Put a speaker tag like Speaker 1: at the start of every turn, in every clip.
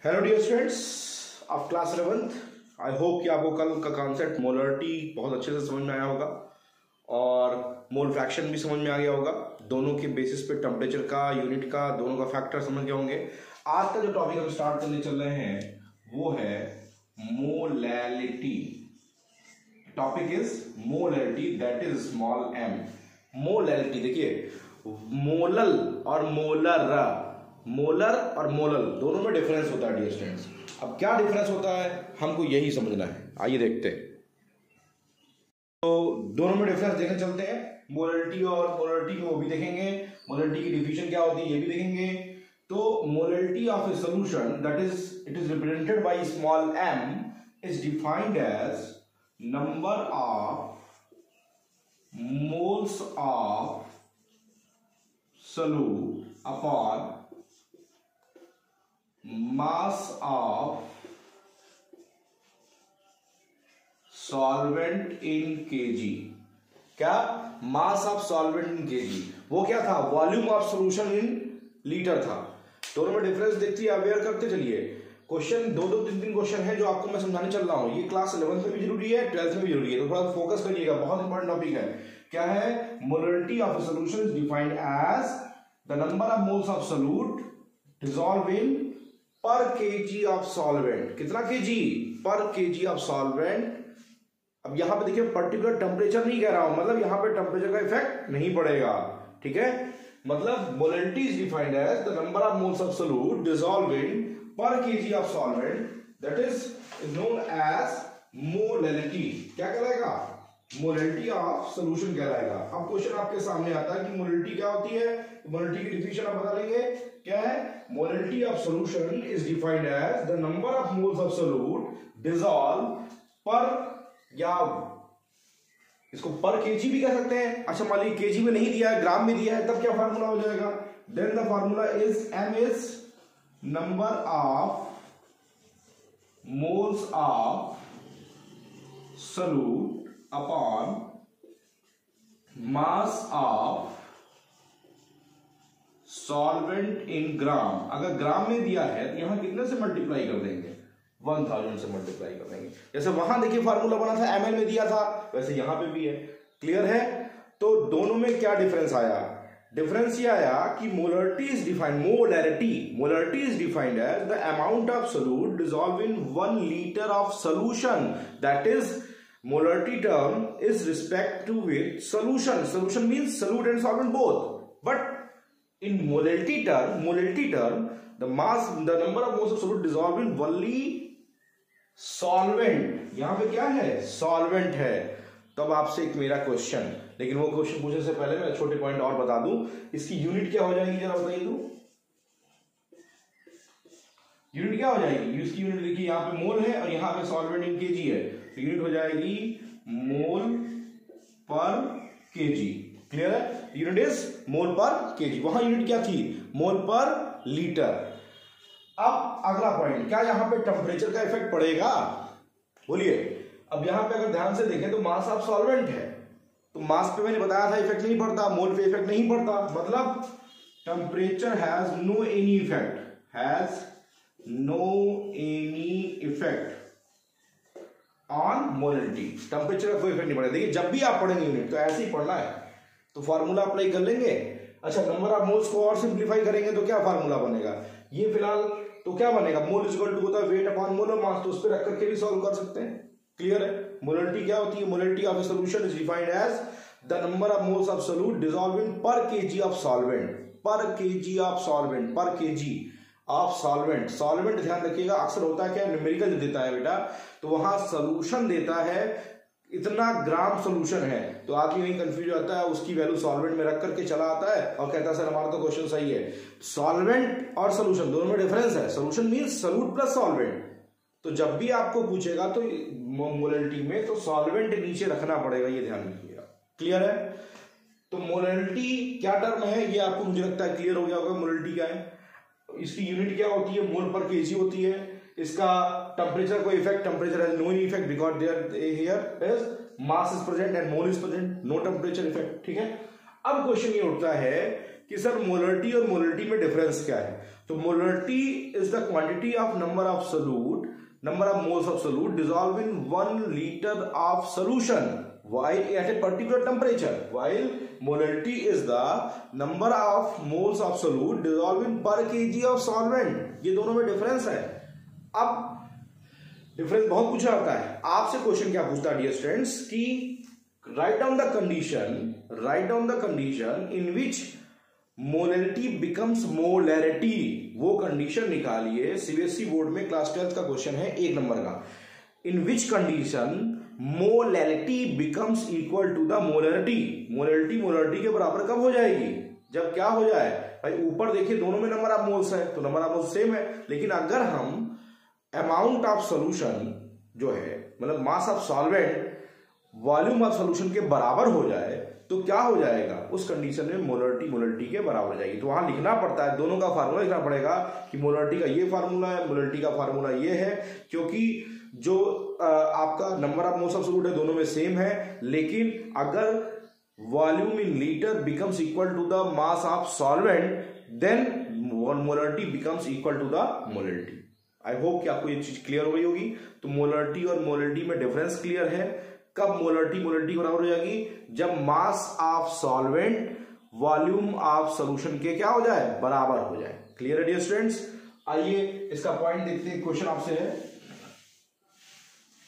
Speaker 1: Hello dear students of class 11th। I hope कि आपको कल का कॉन्सेप्ट मोलरिटी बहुत अच्छे से समझ में आया होगा और मोल फ्रैक्शन भी समझ में आ गया होगा। दोनों के बेसिस पे टेम्परेचर का, यूनिट का, दोनों का फैक्टर समझ गए होंगे। आज का जो टॉपिक हम स्टार्ट करने चल रहे हैं वो है molality. Topic is molality, that is small M. Molality देखिए, मोलल और मोलर और मोलल दोनों में डिफरेंस होता है डियर स्टूडेंट्स। अब क्या डिफरेंस होता है हमको यही समझना है, आइए देखते हैं। तो दोनों में डिफरेंस देखने चलते हैं। मोलरिटी और मोलरिटी को भी देखेंगे, मोलरिटी की डिफिनेशन क्या होती है ये भी देखेंगे। तो molarity of a solution that is it is represented by small m is defined as number of moles of solute upon mass of solvent in kg। क्या? Mass of solvent in KG. वो क्या था? Volume of solution in litre था। दोनों में difference देखते aware करते चलिए। क्वेश्चन दो तीन क्वेश्चन है जो आपको मैं समझाने चल रहा हूं। ये क्लास 11th में भी जरूरी है, 12th में भी जरूरी है, तो थोड़ा फोकस करिएगा, बहुत इंपॉर्टेंट टॉपिक है। क्या है? Molarity of a solution is defined as the number of moles of solute dissolve in per KG of solvent. कितना KG? Per KG of solvent. अब यहां पे देखिए पर्टिकुलर टेम्परेचर नहीं कह रहा हूं, मतलब यहां पे टेम्परेचर का इफेक्ट नहीं पड़ेगा, ठीक है। मतलब molarity is defined as the number of moles of solute dissolve in per kg of solvent, that is known as molality। क्या कहलाएगा? मोलरिटी ऑफ सॉल्यूशन कहलाएगा। अब क्वेश्चन आपके सामने आता है कि मोलरिटी क्या होती है। मोलरिटी की डिफिनेशन आप बता लेंगे। क्या है? Molarity of solution is defined as the number of moles of solute dissolve per, या इसको पर केजी भी कह सकते हैं। अच्छा मान लीजिए केजी में नहीं दिया है, ग्राम में दिया है, तब क्या फार्मूला हो जाएगा? Then the formula is m is number of moles of solute upon mass of solvent in gram। अगर ग्राम में दिया है तो यहां कितने से मल्टीप्लाई कर देंगे? 1000 से मल्टीप्लाई कर देंगे। जैसे वहां देखिए फार्मूला बना था ml में दिया था, वैसे यहां पे भी है। क्लियर है? तो दोनों में क्या डिफरेंस आया? डिफरेंस ये आया कि molarity is defined, molarity is defined as the amount of solute dissolve in 1 litre of solution. That is molarity term is respect to with solution means solute and solvent both. But in molarity term the number of moles of solute dissolve in only solvent. यहां पे क्या है? Solvent है। तब आपसे एक मेरा question, लेकिन वो क्वेश्चन पूछने से पहले मैं छोटे पॉइंट और बता दूं। इसकी यूनिट क्या हो जाएगी जरा बताइए तो। यूनिट क्या हो जाएगी? इसकी यूनिट देखिए, यहां पे मोल है और यहां पे सॉल्वेंट इन केजी है, तो यूनिट हो जाएगी मोल पर केजी। क्लियर है? यूनिट इज मोल पर केजी। वहां यूनिट क्या थी? मोल पर लीटर। अब अगला पॉइंट, क्या यहां पे टेम्परेचर का इफेक्ट पड़ेगा? बोलिए। अब यहां पे अगर ध्यान से देखें तो मास ऑफ सॉल्वेंट है, तो मास पे मैंने बताया था इफेक्ट नहीं पड़ता, मोल पे इफेक्ट नहीं पड़ता। मतलब temperature has no any effect on molarity. Temperature का कोई इफेक्ट नहीं पड़ेगा। देखिए जब भी आप पढ़ेंगे यूनिट तो ऐसे ही पढ़ना है, तो फार्मूला अप्लाई कर लेंगे। अच्छा नंबर ऑफ मोल्स को और सिंप्लीफाई करेंगे तो क्या फार्मूला बनेगा? ये फिलहाल तो क्या बनेगा? मोल इज इक्वल टू होता है वेट अपॉन मोलर मास, तो उस पर रख करके भी सॉल्व कर सकते हैं। क्लियर है? मोलरिटी क्या होती है? Molarity of a solution is defined as the number of moles of solute dissolve in per KG of solvent. Per KG of solvent. Solvent ध्यान रखिएगा, अक्सर होता है क्या, न्यूमेरिकल देता है बेटा, तो वहां सॉल्यूशन देता है इतना ग्राम सॉल्यूशन है, तो आदमी वही कंफ्यूज होता है, उसकी वैल्यू सॉल्वेंट में रख करके चला आता है और कहता है सर हमारा तो क्वेश्चन सही है। सॉल्वेंट और सॉल्यूशन दोनों में डिफरेंस है। Solution means solute plus solvent. तो जब भी आपको पूछेगा तो मोलरिटी में तो सॉल्वेंट नीचे रखना पड़ेगा, ये ध्यान रखिएगा। क्लियर है? तो मोलरिटी क्या टर्म है ये आपको मुझे लगता है क्लियर हो गया होगा। मोलरिटी क्या है, इसकी यूनिट क्या होती है? मोल पर केजी होती है। इसका टेम्परेचर को effect, temperature has no effect because there here is mass is present and mole is present, no temperature effect. ठीक है। अब क्वेश्चन ये उठता है कि सर मोलरिटी और मोलरिटी में डिफरेंस क्या है? तो molarity is the quantity of number of moles of solute dissolve in 1 litre of solution while at a particular temperature. While molarity is the number of moles of solute dissolved in per kg of solvent. ये दोनों में difference है। अब difference बहुत पूछा जाता है। आपसे क्वेश्चन क्या पूछता है डियर स्टूडेंट्स कि write down the condition in which molarity becomes molarity. वो कंडीशन निकालिए। सीबीएसई बोर्ड में क्लास 12 का क्वेश्चन है 1 नंबर का। In which condition molarity becomes equal to the molarity के बराबर कब हो जाएगी? जब क्या हो जाए भाई, ऊपर देखिए दोनों में नंबर ऑफ मोल्स है तो नंबर ऑफ मोल्स सेम है, लेकिन अगर हम अमाउंट ऑफ सॉल्यूशन जो है मतलब मास of solvent volume of solution के बराबर हो जाए तो क्या हो जाएगा? उस कंडीशन में मोलरिटी के बराबर हो जाएगी। तो वहां लिखना पड़ता है, दोनों का फार्मूला लिखना पड़ेगा कि मोलरिटी का ये फार्मूला है, मोलरिटी का फार्मूला ये है, क्योंकि जो आपका number of moles of solute है दोनों में सेम है, लेकिन अगर volume in litre becomes equal to the mass of solvent then molarity becomes equal to the molarity. I hope कि आपको ये चीज क्लियर हो गई होगी। तो मोलरिटी और मोलरिटी में डिफरेंस क्लियर है। कब मोलरिटी बराबर हो जाएगी? जब मास of solvent volume of solution के क्या हो जाए? बराबर हो जाए। क्लियर है डियर स्टूडेंट्स? आइए इसका पॉइंट देखते हैं। क्वेश्चन आपसे है,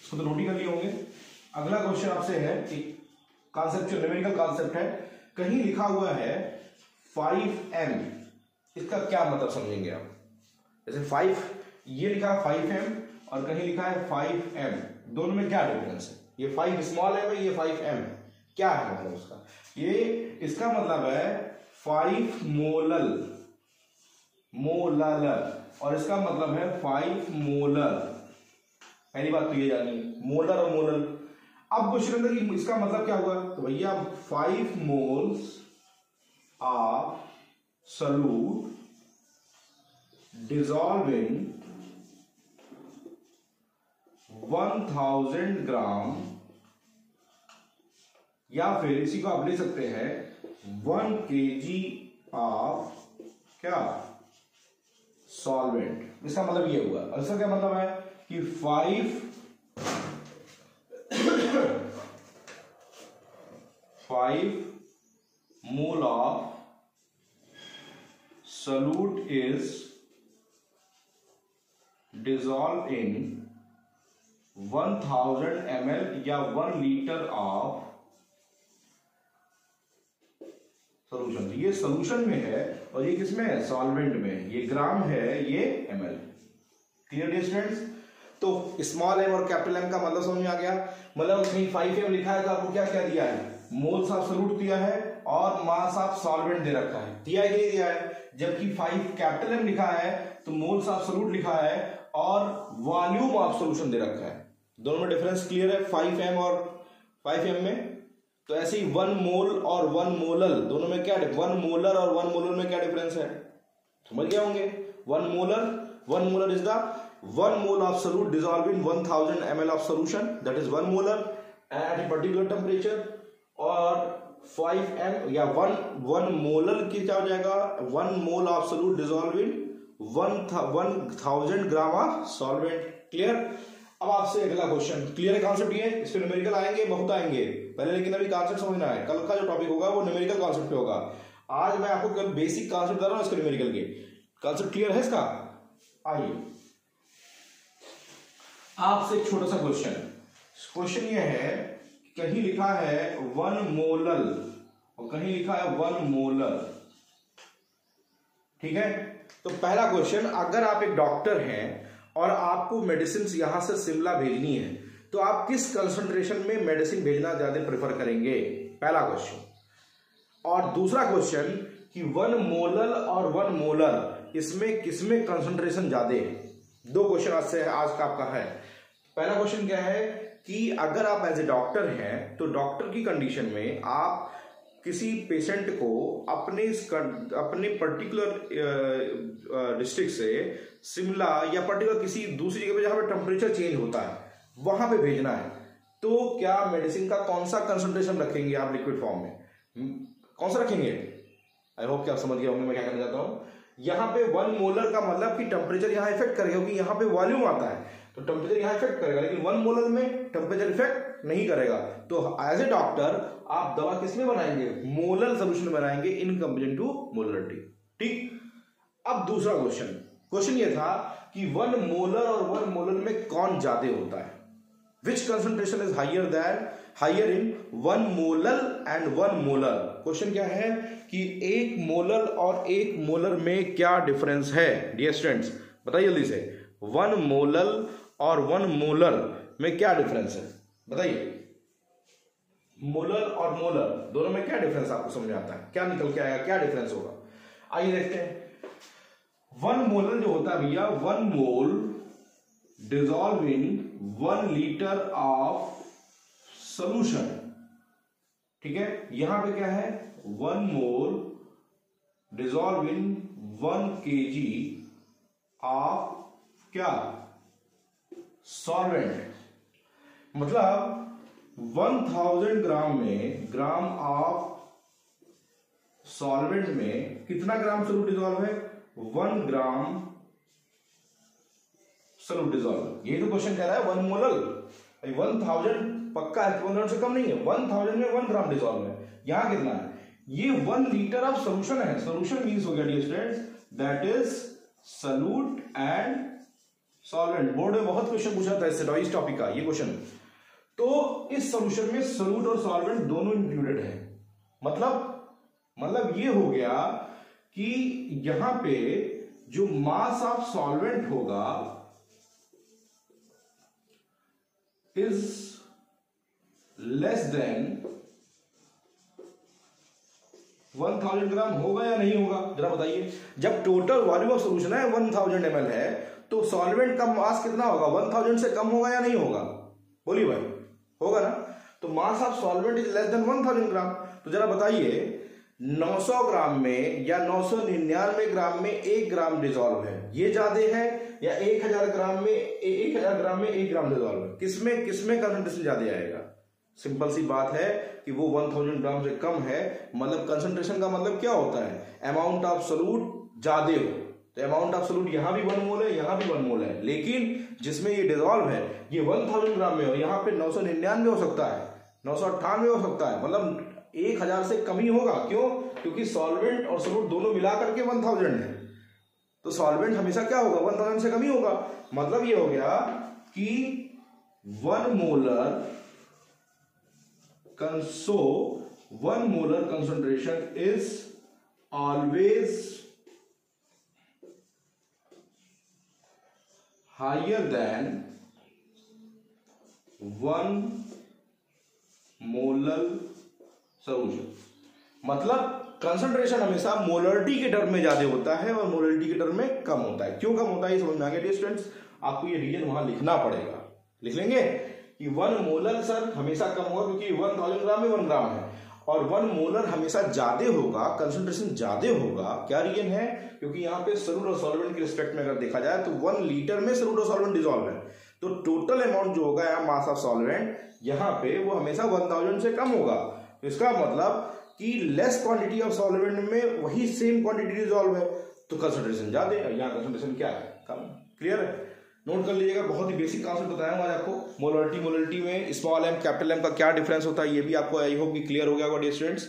Speaker 1: इसको तो नोट ही कर लिए होंगे। अगला क्वेश्चन आपसे है कि कॉन्सेप्चुअल न्यूमेरिकल कॉन्सेप्ट है। कहीं लिखा हुआ है 5m, इसका क्या मतलब समझेंगे आप? जैसे 5 ये लिखा है 5m और कहीं लिखा है 5m, दोनों में क्या डिफरेंस है? ये 5 स्मॉल m है, ये 5m है, क्या है मतलब उसका? ये इसका मतलब है 5 मोलर और इसका मतलब है 5 मोलर। पहली बात तो ये जानिए, मोलर और मोलर। अब क्वेश्चन अंदर कि इसका मतलब क्या हुआ? तो भैया 5 मोल्स ऑफ सोल्यूट डिसॉल्व इन 1000 ग्राम, या फिर इसी को आप ले सकते हैं 1 kg ऑफ क्या सॉल्वेंट। इसका मतलब ये हुआ। और इसका क्या मतलब है कि 5 mole of solute is dissolve in 1000 ml या 1 लीटर ऑफ सोल्यूशन। ये सोल्यूशन में है और ये किसमें है? सॉल्वेंट में। ये ग्राम है, ये ml। Clear dear students? तो स्मॉल m और कैपिटल M का मतलब समझ में आ गया। मतलब कहीं 5m लिखा है तो आपको क्या क्या दिया है? मोल्स ऑफ सोल्यूट दिया है और मास ऑफ सॉल्वेंट दे रखा है, दिया है कि दिया है? जबकि 5 कैपिटल M लिखा है तो मोल्स ऑफ सोल्यूट लिखा है और वॉल्यूम ऑफ सोल्यूशन दे रखा है। दोनों में डिफरेंस क्लियर है 5m और 5m में। तो ऐसे ही 1 मोल और 1 मोलर, दोनों में क्या 1 मोलर और 1 मोलर में क्या डिफरेंस है? समझ गए होंगे। 1 molar is the 1 mole of solute dissolved in 1000 ml of solution, that is 1 molar at a particular temperature। और 5m या 1 मोलर की क्या हो जाएगा? 1 मोल of solute dissolved in 1000 gram of solvent. Clear? अब आपसे अगला क्वेश्चन, क्लियर है कॉन्सेप्ट ये? इस पे न्यूमेरिकल आएंगे, बहुत आएंगे पहले, लेकिन अभी कॉन्सेप्ट समझना है। कल का जो टॉपिक होगा वो न्यूमेरिकल कॉन्सेप्ट पे होगा। आज मैं आपको कल बेसिक कॉन्सेप्ट बता रहा हूं इसके न्यूमेरिकल के। कॉन्सेप्ट क्लियर है इसका? आइए आपसे एक छोटा सा क्वेश्चन ये है, कहीं लिखा है 1 मोलर और कहीं लिखा है 1 मोलर। ठीक है, तो पहला क्वेश्चन, अगर आप एक डॉक्टर हैं और आपको मेडिसिन यहां से शिमला भेजनी है तो आप किस कंसंट्रेशन में मेडिसिन भेजना ज्यादा प्रेफर करेंगे? पहला क्वेश्चन। और दूसरा क्वेश्चन कि 1 मोलर और 1 मोलर इसमें किसमें कंसंट्रेशन ज्यादा है? दो क्वेश्चन आज का आपका है। पहला क्वेश्चन क्या है कि अगर आप एज ए डॉक्टर हैं तो डॉक्टर की कंडीशन में आप किसी पेशेंट को अपने पर्टिकुलर डिस्ट्रिक्ट से शिमला या पर्टिकुलर किसी दूसरी जगह पे जहां पे टेम्परेचर चेंज होता है वहां पे भेजना है, तो क्या मेडिसिन का कौन सा कंसंट्रेशन रखेंगे आप लिक्विड फॉर्म में? कौन सा रखेंगे? आई होप कि आप समझ गए होंगे मैं क्या कहना चाहता हूं। यहाँ पे 1 मोलर का मतलब कि टेम्परेचर यहाँ इफेक्ट करेगा, क्योंकि यहाँ पे वॉल्यूम आता है तो टेम्परेचर यहाँ इफेक्ट करेगा, लेकिन 1 मोलर में टेम्परेचर इफेक्ट नहीं करेगा। तो एज ए डॉक्टर आप दवा किसमें बनाएंगे? मोलर सोल्यूशन बनाएंगे इन कंपेरिजन टू मोलरिटी। ठीक, अब दूसरा क्वेश्चन ये था कि 1 मोलर और 1 मोलर में कौन ज्यादा होता है? Which concentration is higher in 1 molar and 1 molar. Question क्या है कि 1 मोलर और 1 मोलर में क्या डिफरेंस है? डियर स्टूडेंट्स बताइए जल्दी से, 1 मोलर और 1 मोलर में क्या डिफरेंस है? बताइए, मोलर और मोलर दोनों में क्या डिफरेंस आपको समझ में आता है? क्या निकल के आएगा, क्या डिफरेंस होगा? आइए देखते हैं। 1 मोलर जो होता है भैया, 1 mole dissolve in 1 litre of solution. ठीक है, यहां पे क्या है? 1 mole dissolve in 1 kg of क्या? सॉल्वेंट। मतलब 1000 ग्राम में, ग्राम ऑफ सॉल्वेंट में कितना ग्राम सोल्यूट डिजॉल्व है? 1 ग्राम सोल्यूट डिजॉल्व। ये तो क्वेश्चन कह रहा है 1 मोलर, 1000 पक्का है, 1000 से कम नहीं है, 1000 में 1 ग्राम डिजॉल्व है। यहां कितना है? ये 1 लीटर ऑफ सोल्यूशन है। सोल्यूशन मींस हो गया dear students that is solute and solvent. Board में बहुत क्वेश्चन पूछा था इससे, इस टॉपिक का ये क्वेश्चन। तो इस सोल्यूशन में सोल्यूट और सॉल्वेंट दोनों इंक्लूडेड है। मतलब ये हो गया कि यहां पे जो मास ऑफ सॉल्वेंट होगा इज लेस देन 1000 ग्राम होगा या नहीं होगा? जरा बताइए। जब टोटल वॉल्यूम ऑफ सोल्यूशन है 1000 ml है, तो सॉल्वेंट का मास कितना होगा? 1000 से कम होगा या नहीं होगा? बोलिए भाई, होगा ना? तो मास of solvent is less than 1000 ग्राम। तो जरा बताइए 900 ग्राम में या 999 ग्राम में 1 ग्राम डिजॉल्व है, ये ज्यादा है या 1000 ग्राम में 1 ग्राम डिजॉल्व है? किसमें कंसंट्रेशन ज्यादा आएगा? सिंपल सी बात है कि वो 1000 ग्राम से कम है। मतलब कंसंट्रेशन का मतलब क्या होता है? अमाउंट ऑफ सोल्यूट ज्यादा हो। तो अमाउंट ऑफ सोल्यूट यहां भी 1 मोल है, यहां भी 1 मोल है, लेकिन जिसमें ये डिजॉल्व है ये 1000 ग्राम में हो, यहां पे 999 हो सकता है, 998 हो सकता है, मतलब 1000 से कम ही होगा। क्यों? क्योंकि सॉल्वेंट और सोल्यूट दोनों मिला करके 1000 है, तो सॉल्वेंट हमेशा क्या होगा? 1000 से कम ही होगा। मतलब ये हो गया कि 1 molar concentration is always higher than 1 molar solution. मतलब कंसंट्रेशन हमेशा मोलरिटी के टर्म में ज्यादा होता है और मोलरिटी के टर्म में कम होता है। क्यों कम होता है ये समझ में आ गया स्टूडेंट्स? आपको ये रीजन वहां लिखना पड़ेगा। लिख लेंगे कि 1 मोलर सर हमेशा कम होगा क्योंकि 1000 ग्राम में 1 ग्राम है, और 1 मोलर हमेशा ज्यादा होगा, कंसंट्रेशन ज्यादा होगा। क्या रीजन है? क्योंकि यहाँ पे सोल्यूट और सॉल्वेंट के रिस्पेक्ट में अगर देखा जाए तो 1 लीटर में सोल्यूट और सॉल्वेंट डिजॉल्व है, तो टोटल अमाउंट जो होगा यहाँ मास ऑफ सॉल्वेंट यहाँ पे वो हमेशा 1000 से कम होगा। तो इसका मतलब कि लेस क्वांटिटी ऑफ सॉल्वेंट में वही सेम क्वांटिटी डिजॉल्व है, तो कंसंट्रेशन ज्यादा है, यहाँ कंसंट्रेशन क्या है? कम। क्लियर है? नोट कर लीजिएगा, बहुत ही बेसिक कॉन्सेप्ट बताया आज आपको। मोलरिटी में स्मॉल एम कैपिटल एम का क्या डिफरेंस होता है ये भी आपको आई होप कि क्लियर हो गया होगा डियर स्टूडेंट्स।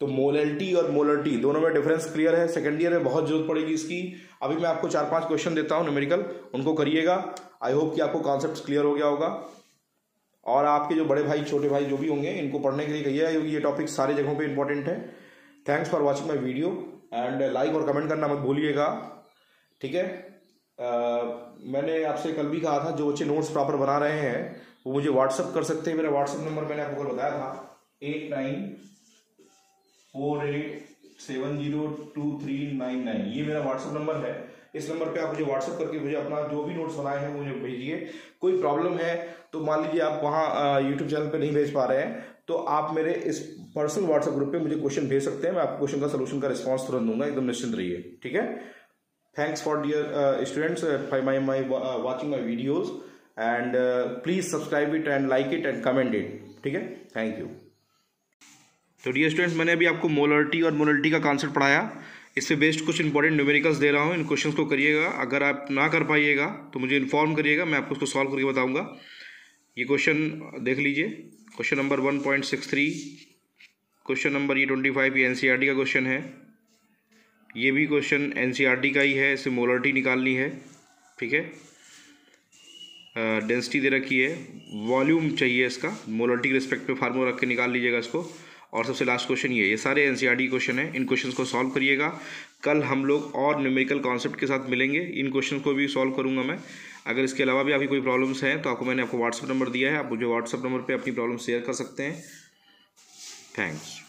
Speaker 1: तो मोलरिटी और मोलरिटी दोनों में डिफरेंस क्लियर है। सेकंड ईयर में बहुत जरूरत पड़ेगी इसकी। अभी मैं आपको 4-5 क्वेश्चन देता हूँ न्यूमेरिकल, उनको करिएगा। आई होप कि आपको कॉन्सेप्ट क्लियर हो गया होगा, और आपके जो बड़े भाई छोटे भाई जो भी होंगे इनको पढ़ने के लिए कहिए, क्योंकि ये टॉपिक सारे जगहों पे इंपॉर्टेंट है। Thanks for watching my video and like और कमेंट करना मत भूलिएगा। ठीक है, मैंने आपसे कल भी कहा था जो बच्चे नोट्स प्रॉपर बना रहे हैं वो मुझे व्हाट्सअप कर सकते हैं। मेरा व्हाट्सअप नंबर मैंने आपको कल बताया था 8948702399, ये मेरा व्हाट्सअप नंबर है। इस नंबर पे आप मुझे व्हाट्सअप करके मुझे अपना जो भी नोट्स बनाए हैं मुझे भेजिए। कोई प्रॉब्लम है तो मान लीजिए आप वहाँ यूट्यूब चैनल पे नहीं भेज पा रहे हैं तो आप मेरे इस पर्सनल व्हाट्सएप ग्रुप पे मुझे क्वेश्चन भेज सकते हैं। मैं आपको क्वेश्चन का सोल्यूशन का रिस्पॉन्स तुरंत दूंगा, एकदम निश्चिंत रहिए। ठीक है, thanks for dear students for my watching my videos and please subscribe it and like it and comment it. ठीक है, थैंक यू। तो डियर स्टूडेंट्स, मैंने अभी आपको मोलरिटी और मोलरिटी का कॉन्सेप्ट पढ़ाया। इस पे बेस्ड कुछ इंपॉर्टेंट न्यूमेरिकल्स दे रहा हूँ, इन क्वेश्चंस को करिएगा। अगर आप ना कर पाइएगा तो मुझे इन्फॉर्म करिएगा, मैं आपको उसको सॉल्व करके बताऊँगा। ये क्वेश्चन देख लीजिए, क्वेश्चन नंबर 1.63, क्वेश्चन नंबर ये 25 ये एनसीईआरटी का क्वेश्चन है। ये भी क्वेश्चन एनसीईआरटी का ही है, इसे मोलरिटी निकालनी है, ठीक है। डेंसिटी दे रखी है, वॉल्यूम चाहिए इसका, मोलरिटी के रिस्पेक्ट पे फार्मूला रख के निकाल लीजिएगा इसको। और सबसे लास्ट क्वेश्चन ये सारे एनसीईआरटी क्वेश्चन हैं, इन क्वेश्चंस को सॉल्व करिएगा। कल हम लोग और न्यूमेरिकल कॉन्सेप्ट के साथ मिलेंगे, इन क्वेश्चन को भी सॉल्व करूंगा मैं। अगर इसके अलावा भी आपकी कोई प्रॉब्लम्स हैं तो मैंने आपको व्हाट्सअप नंबर दिया है, आप मुझे व्हाट्सअप नंबर पर अपनी प्रॉब्लम शेयर कर सकते हैं। थैंक्स।